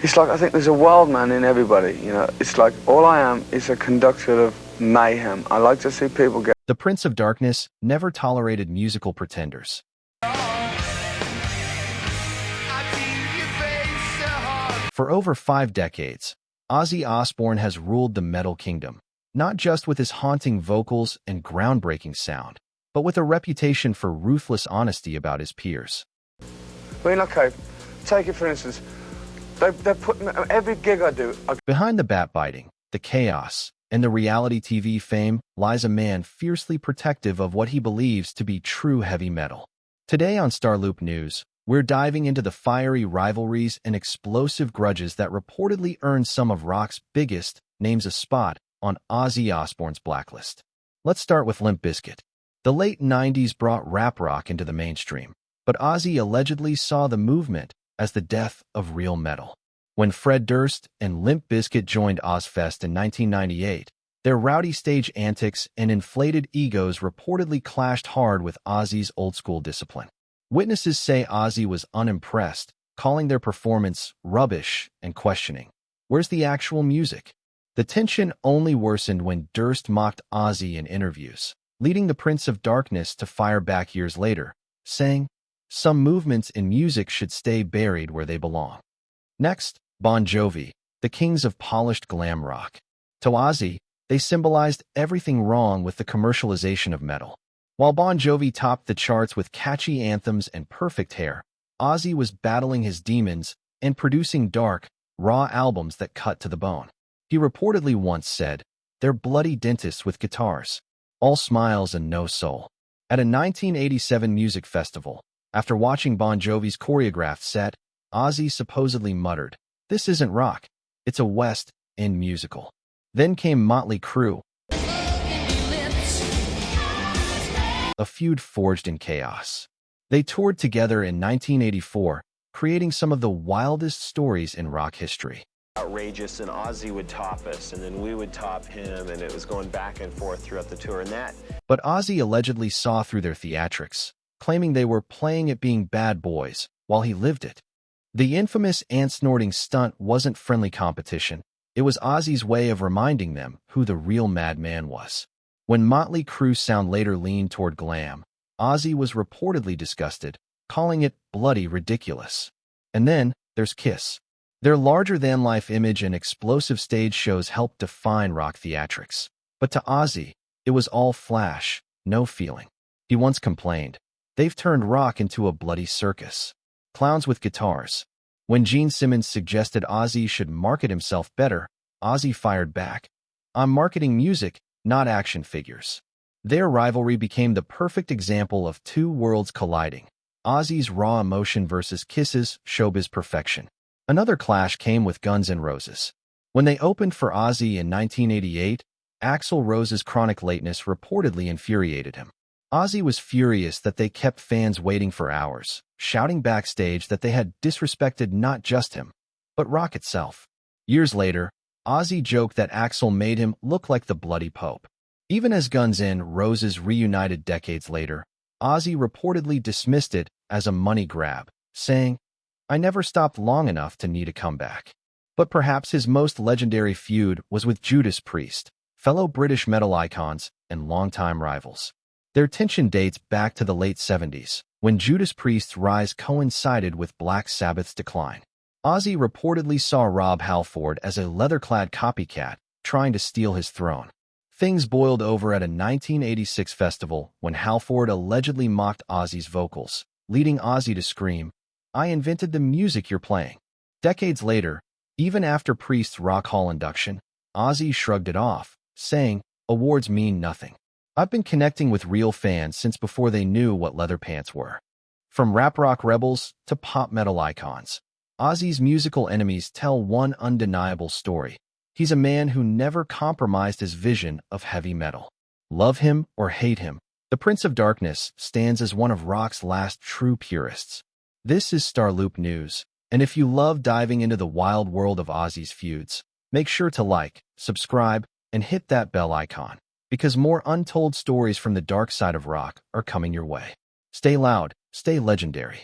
It's like I think there's a wild man in everybody, you know. It's like all I am is a conductor of mayhem. I like to see people get... The Prince of Darkness never tolerated musical pretenders. For over 5 decades, Ozzy Osbourne has ruled the metal kingdom, not just with his haunting vocals and groundbreaking sound, but with a reputation for ruthless honesty about his peers. I mean, okay, take it for instance. They're putting every gig I do. Behind the bat-biting, the chaos, and the reality TV fame lies a man fiercely protective of what he believes to be true heavy metal. Today on StarLoop News, we're diving into the fiery rivalries and explosive grudges that reportedly earned some of rock's biggest names a spot on Ozzy Osbourne's blacklist. Let's start with Limp Bizkit. The late 90s brought rap rock into the mainstream, but Ozzy allegedly saw the movement as the death of real metal. When Fred Durst and Limp Bizkit joined Ozzfest in 1998, their rowdy stage antics and inflated egos reportedly clashed hard with Ozzy's old-school discipline. Witnesses say Ozzy was unimpressed, calling their performance rubbish and questioning, "Where's the actual music?" The tension only worsened when Durst mocked Ozzy in interviews, leading the Prince of Darkness to fire back years later, saying, "Some movements in music should stay buried where they belong." Next, Bon Jovi, the kings of polished glam rock. To Ozzy, they symbolized everything wrong with the commercialization of metal. While Bon Jovi topped the charts with catchy anthems and perfect hair, Ozzy was battling his demons and producing dark, raw albums that cut to the bone. He reportedly once said, "They're bloody dentists with guitars, all smiles and no soul." At a 1987 music festival, after watching Bon Jovi's choreographed set, Ozzy supposedly muttered, "This isn't rock, it's a West End musical." Then came Motley Crue, a feud forged in chaos. They toured together in 1984, creating some of the wildest stories in rock history. Outrageous, and Ozzy would top us, and then we would top him, and it was going back and forth throughout the tour, and that... But Ozzy allegedly saw through their theatrics, claiming they were playing at being bad boys while he lived it. The infamous ant-snorting stunt wasn't friendly competition. It was Ozzy's way of reminding them who the real madman was. When Motley Crue's sound later leaned toward glam, Ozzy was reportedly disgusted, calling it bloody ridiculous. And then there's Kiss. Their larger-than-life image and explosive stage shows helped define rock theatrics. But to Ozzy, it was all flash, no feeling. He once complained, "They've turned rock into a bloody circus. Clowns with guitars." When Gene Simmons suggested Ozzy should market himself better, Ozzy fired back, "I'm marketing music, not action figures." Their rivalry became the perfect example of two worlds colliding. Ozzy's raw emotion versus Kiss's showbiz perfection. Another clash came with Guns N' Roses. When they opened for Ozzy in 1988, Axl Rose's chronic lateness reportedly infuriated him. Ozzy was furious that they kept fans waiting for hours, shouting backstage that they had disrespected not just him, but rock itself. Years later, Ozzy joked that Axl made him look like the bloody Pope. Even as Guns N' Roses reunited decades later, Ozzy reportedly dismissed it as a money grab, saying, "I never stopped long enough to need a comeback." But perhaps his most legendary feud was with Judas Priest, fellow British metal icons and longtime rivals. Their tension dates back to the late 70s, when Judas Priest's rise coincided with Black Sabbath's decline. Ozzy reportedly saw Rob Halford as a leather-clad copycat trying to steal his throne. Things boiled over at a 1986 festival when Halford allegedly mocked Ozzy's vocals, leading Ozzy to scream, "I invented the music you're playing." Decades later, even after Priest's Rock Hall induction, Ozzy shrugged it off, saying, "Awards mean nothing. I've been connecting with real fans since before they knew what leather pants were." From rap rock rebels to pop metal icons, Ozzy's musical enemies tell one undeniable story. He's a man who never compromised his vision of heavy metal. Love him or hate him, the Prince of Darkness stands as one of rock's last true purists. This is StarLoop News, and if you love diving into the wild world of Ozzy's feuds, make sure to like, subscribe, and hit that bell icon, because more untold stories from the dark side of rock are coming your way. Stay loud, stay legendary.